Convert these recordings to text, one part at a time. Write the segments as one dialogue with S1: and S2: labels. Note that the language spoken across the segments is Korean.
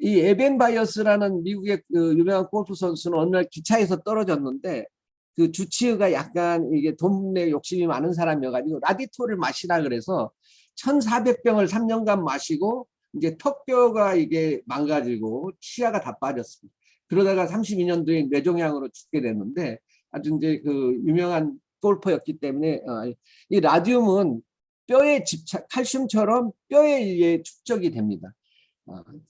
S1: 이 에벤 바이어스라는 미국의 그 유명한 골프 선수는 어느 날 기차에서 떨어졌는데 그 주치의가 약간 이게 돈에 욕심이 많은 사람이어가지고 라디토를 마시라 그래서 1,400병을 3년간 마시고 이제 턱뼈가 이게 망가지고 치아가 다 빠졌습니다. 그러다가 32년도에 뇌종양으로 죽게 됐는데 아주 이제 그 유명한 골퍼였기 때문에 이 라듐은 뼈에 집착, 칼슘처럼 뼈에 의해 축적이 됩니다.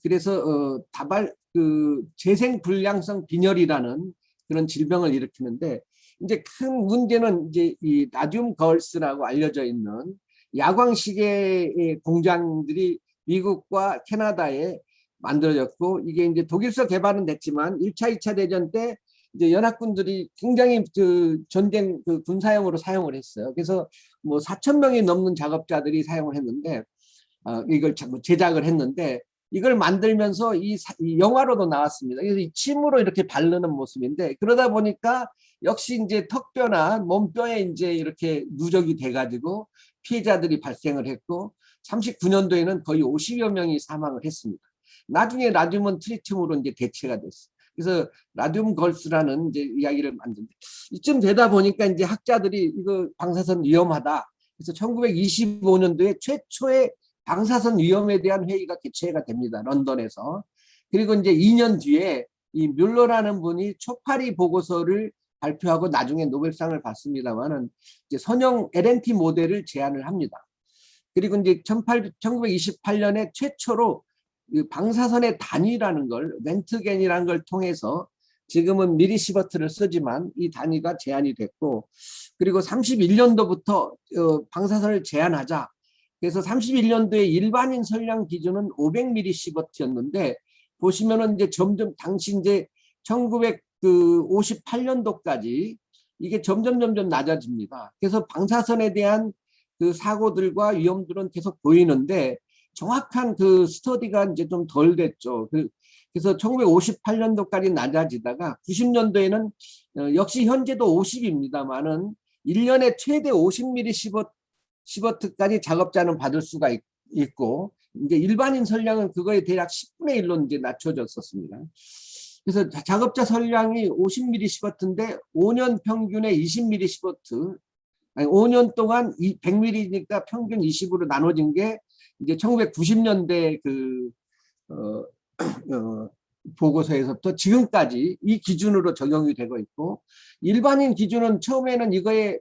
S1: 그래서 다발 그 재생불량성 빈혈이라는 그런 질병을 일으키는데 이제 큰 문제는 이제 이 라듐 걸스라고 알려져 있는 야광시계 공장들이 미국과 캐나다에 만들어졌고 이게 이제 독일서 개발은 됐지만 1차, 2차 대전 때 이제 연합군들이 굉장히 그 전쟁 그 군사용으로 사용을 했어요. 그래서 뭐 4,000명이 넘는 작업자들이 사용을 했는데 이걸 제작을 했는데 이걸 만들면서 이 영화로도 나왔습니다. 그래서 이 침으로 이렇게 바르는 모습인데 그러다 보니까 역시 이제 턱뼈나 몸뼈에 이제 이렇게 누적이 돼가지고 피해자들이 발생을 했고 39년도에는 거의 50여 명이 사망을 했습니다. 나중에 라듐은 트리튬으로 이제 대체가 됐어요. 그래서 라듐 걸스라는 이제 이야기를 만든데 이쯤 되다 보니까 이제 학자들이 이거 방사선 위험하다. 그래서 1925년도에 최초의 방사선 위험에 대한 회의가 개최가 됩니다. 런던에서. 그리고 이제 2년 뒤에 이 뮬러라는 분이 초파리 보고서를 발표하고 나중에 노벨상을 받습니다만은 이제 선형 LNT 모델을 제안을 합니다. 그리고 이제 1928년에 최초로 방사선의 단위라는 걸 렌트겐이라는 걸 통해서 지금은 미리시버트를 쓰지만 이 단위가 제한이 됐고 그리고 31년도부터 방사선을 제한하자. 그래서 31년도에 일반인 선량 기준은 500mS였는데 보시면은 이제 점점 당시 이제 1958년도까지 이게 점점 낮아집니다. 그래서 방사선에 대한 그 사고들과 위험들은 계속 보이는데 정확한 그 스터디가 이제 좀 덜 됐죠. 그래서 1958년도까지 낮아지다가 90년도에는 역시 현재도 50입니다만은 1년에 최대 50mS까지 작업자는 받을 수가 있고 이제 일반인 선량은 그거에 대략 10분의 1로 이제 낮춰졌었습니다. 그래서 작업자 선량이 50mS인데 5년 평균에 20mS, 아니 5년 동안 100ml니까 평균 20으로 나눠진 게 이제 1990년대 그 보고서에서부터 지금까지 이 기준으로 적용이 되고 있고 일반인 기준은 처음에는 이거에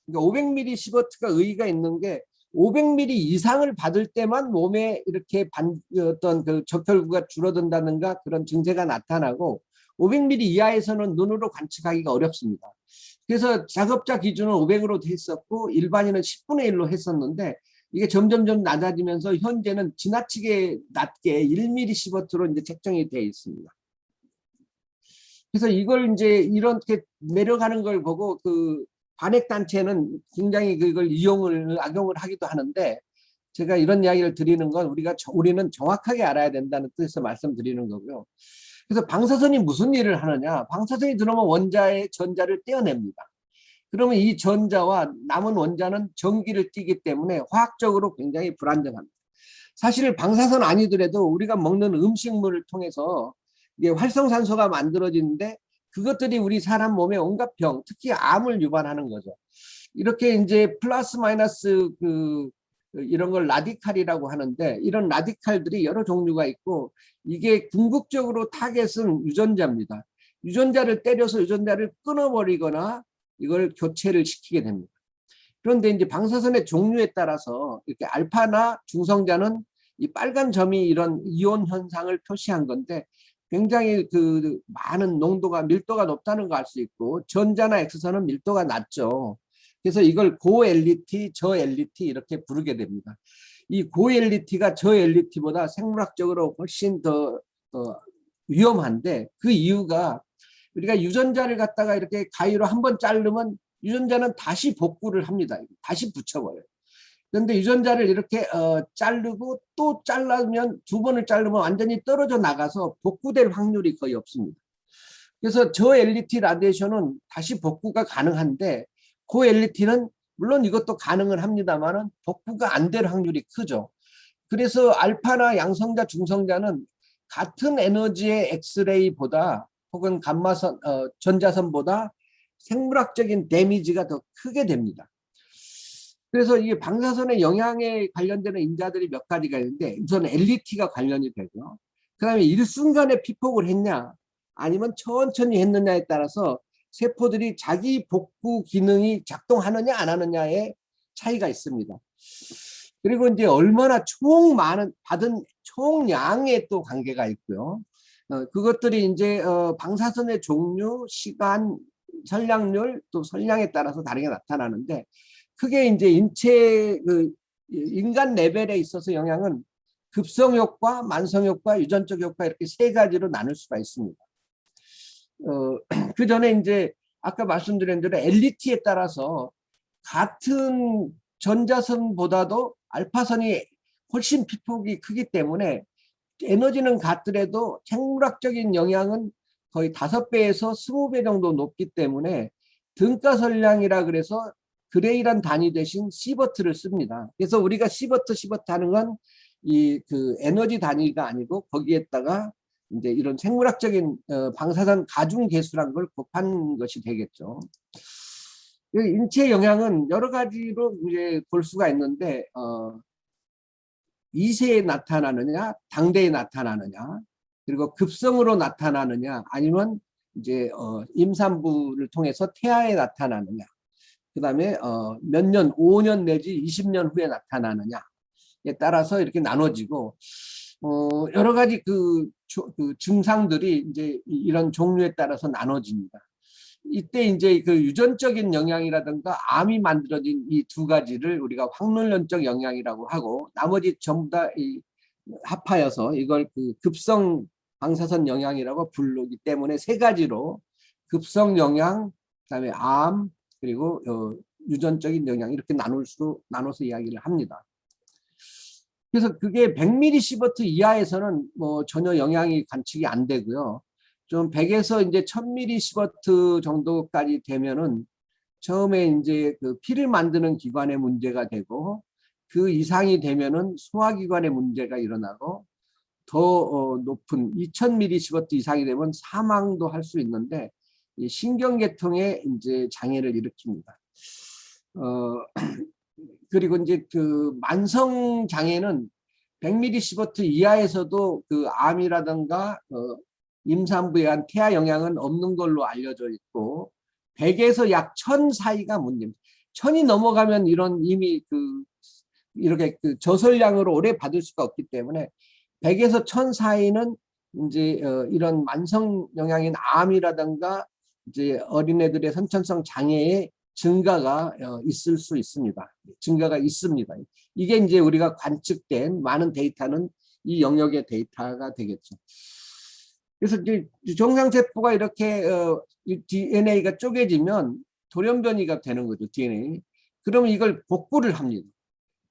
S1: 500mS가 의의가 있는 게 500ml 이상을 받을 때만 몸에 이렇게 어떤 그 적혈구가 줄어든다든가 그런 증세가 나타나고 500ml 이하에서는 눈으로 관측하기가 어렵습니다. 그래서 작업자 기준은 500으로 했었고 일반인은 10분의 1로 했었는데 이게 점점 낮아지면서 현재는 지나치게 낮게 1mS로 이제 책정이 되어 있습니다. 그래서 이걸 이제 이렇게 내려가는 걸 보고 그 반핵단체는 굉장히 그걸 악용을 하기도 하는데 제가 이런 이야기를 드리는 건 우리는 정확하게 알아야 된다는 뜻에서 말씀드리는 거고요. 그래서 방사선이 무슨 일을 하느냐? 방사선이 들어오면 원자의 전자를 떼어냅니다. 그러면 이 전자와 남은 원자는 전기를 띠기 때문에 화학적으로 굉장히 불안정합니다. 사실 방사선 아니더라도 우리가 먹는 음식물을 통해서 이게 활성산소가 만들어지는데 그것들이 우리 사람 몸에 온갖 병, 특히 암을 유발하는 거죠. 이렇게 이제 플러스 마이너스 이런 걸 라디칼이라고 하는데 이런 라디칼들이 여러 종류가 있고 이게 궁극적으로 타겟은 유전자입니다. 유전자를 때려서 유전자를 끊어버리거나 이걸 교체를 시키게 됩니다. 그런데 이제 방사선의 종류에 따라서 이렇게 알파나 중성자는 이 빨간 점이 이런 이온 현상을 표시한 건데 굉장히 그 많은 농도가 밀도가 높다는 거 알 수 있고 전자나 X선은 밀도가 낮죠. 그래서 이걸 고LET, 저LET 이렇게 부르게 됩니다. 이 고LET가 저LET보다 생물학적으로 훨씬 더 위험한데 그 이유가 우리가 유전자를 갖다가 이렇게 가위로 한번 자르면 유전자는 다시 복구를 합니다. 다시 붙여버려요. 그런데 유전자를 이렇게 자르고 또 잘라면 두 번을 자르면 완전히 떨어져 나가서 복구될 확률이 거의 없습니다. 그래서 저LET 라디에이션은 다시 복구가 가능한데 고LET는 물론 이것도 가능을 합니다만 복구가 안 될 확률이 크죠. 그래서 알파나 양성자, 중성자는 같은 에너지의 엑스레이보다 혹은 감마선, 전자선보다 생물학적인 데미지가 더 크게 됩니다. 그래서 이게 방사선의 영향에 관련되는 인자들이 몇 가지가 있는데, 우선 LET가 관련이 되고요. 그 다음에 일순간에 피폭을 했냐 아니면 천천히 했느냐에 따라서 세포들이 자기 복구 기능이 작동하느냐 안 하느냐에 차이가 있습니다. 그리고 이제 얼마나 받은 총량에 또 관계가 있고요. 그것들이 이제 방사선의 종류, 시간, 선량률, 또 선량에 따라서 다르게 나타나는데, 크게 이제 인간 레벨에 있어서 영향은 급성 효과, 만성 효과, 유전적 효과 이렇게 세 가지로 나눌 수가 있습니다. 그 전에 이제 아까 말씀드린 대로 LET에 따라서 같은 전자선보다도 알파선이 훨씬 피폭이 크기 때문에 에너지는 같더라도 생물학적인 영향은 거의 5배에서 20배 정도 높기 때문에 등가설량이라 그래서 그레이란 단위 대신 시버트를 씁니다. 그래서 우리가 시버트 하는 건 그 에너지 단위가 아니고 거기에다가 이제 이런 생물학적인 방사선 가중 계수란 걸 곱한 것이 되겠죠. 인체 영향은 여러 가지로 이제 볼 수가 있는데, 이세에 나타나느냐, 당대에 나타나느냐, 그리고 급성으로 나타나느냐, 아니면 이제 임산부를 통해서 태아에 나타나느냐, 그 다음에 몇 년, 5년 내지 20년 후에 나타나느냐에 따라서 이렇게 나눠지고, 여러 가지 그 증상들이 이제 이런 종류에 따라서 나눠집니다. 이때 이제 그 유전적인 영향이라든가 암이 만들어진 이 두 가지를 우리가 확률론적 영향이라고 하고, 나머지 전부 다 합하여서 이걸 그 급성 방사선 영향이라고 부르기 때문에 세 가지로 급성 영향, 그다음에 암, 그리고 유전적인 영향 이렇게 나눠서 이야기를 합니다. 그래서 그게 100mSv 이하에서는 뭐 전혀 영향이 관측이 안 되고요. 좀 100에서 이제 1000mSv 정도까지 되면은 처음에 이제 그 피를 만드는 기관에 문제가 되고, 그 이상이 되면은 소화기관에 문제가 일어나고, 더 높은 2000mSv 이상이 되면 사망도 할 수 있는데, 이 신경계통에 이제 장애를 일으킵니다. 그리고 이제 그 만성 장애는 100mSv 이하에서도 그 암이라든가 임산부에 의한 태아 영향은 없는 걸로 알려져 있고, 100에서 약 1000 사이가 문제입니다. 1000이 넘어가면 이미 이렇게 그 저설량으로 오래 받을 수가 없기 때문에 100에서 1000 사이는 이제 이런 만성 영향인 암이라든가 이제 어린애들의 선천성 장애의 증가가 있을 수 있습니다. 증가가 있습니다. 이게 이제 우리가 관측된 많은 데이터는 이 영역의 데이터가 되겠죠. 그래서 이제 정상세포가 이렇게 DNA가 쪼개지면 돌연변이가 되는 거죠, DNA. 그러면 이걸 복구를 합니다.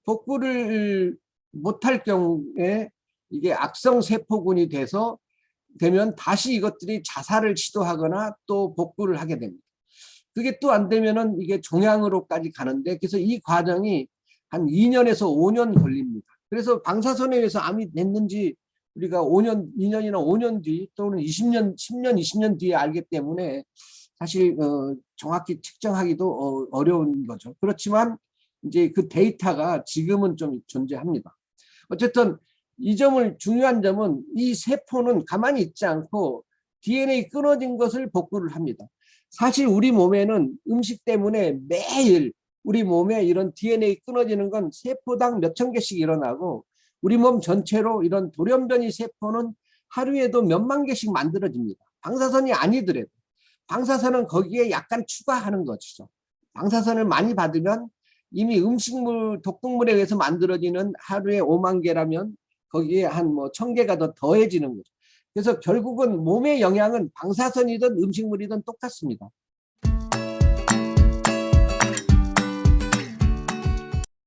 S1: 복구를 못할 경우에 이게 악성 세포군이 되면 다시 이것들이 자살을 시도하거나 또 복구를 하게 됩니다. 그게 또 안 되면은 이게 종양으로까지 가는데, 그래서 이 과정이 한 2년에서 5년 걸립니다. 그래서 방사선에 의해서 암이 됐는지 우리가 2년이나 5년 뒤 또는 10년, 20년 뒤에 알기 때문에 사실 정확히 측정하기도 어려운 거죠. 그렇지만 이제 그 데이터가 지금은 좀 존재합니다. 어쨌든 중요한 점은 이 세포는 가만히 있지 않고 DNA 끊어진 것을 복구를 합니다. 사실 우리 몸에는 음식 때문에 매일 우리 몸에 이런 DNA 끊어지는 건 세포당 몇천 개씩 일어나고, 우리 몸 전체로 이런 돌연변이 세포는 하루에도 몇만 개씩 만들어집니다. 방사선이 아니더라도. 방사선은 거기에 약간 추가하는 것이죠. 방사선을 많이 받으면 이미 음식물, 독극물에 의해서 만들어지는 하루에 5만 개라면 거기에 한 1000개가 더 더해지는 거죠. 그래서 결국은 몸의 영향은 방사선이든 음식물이든 똑같습니다.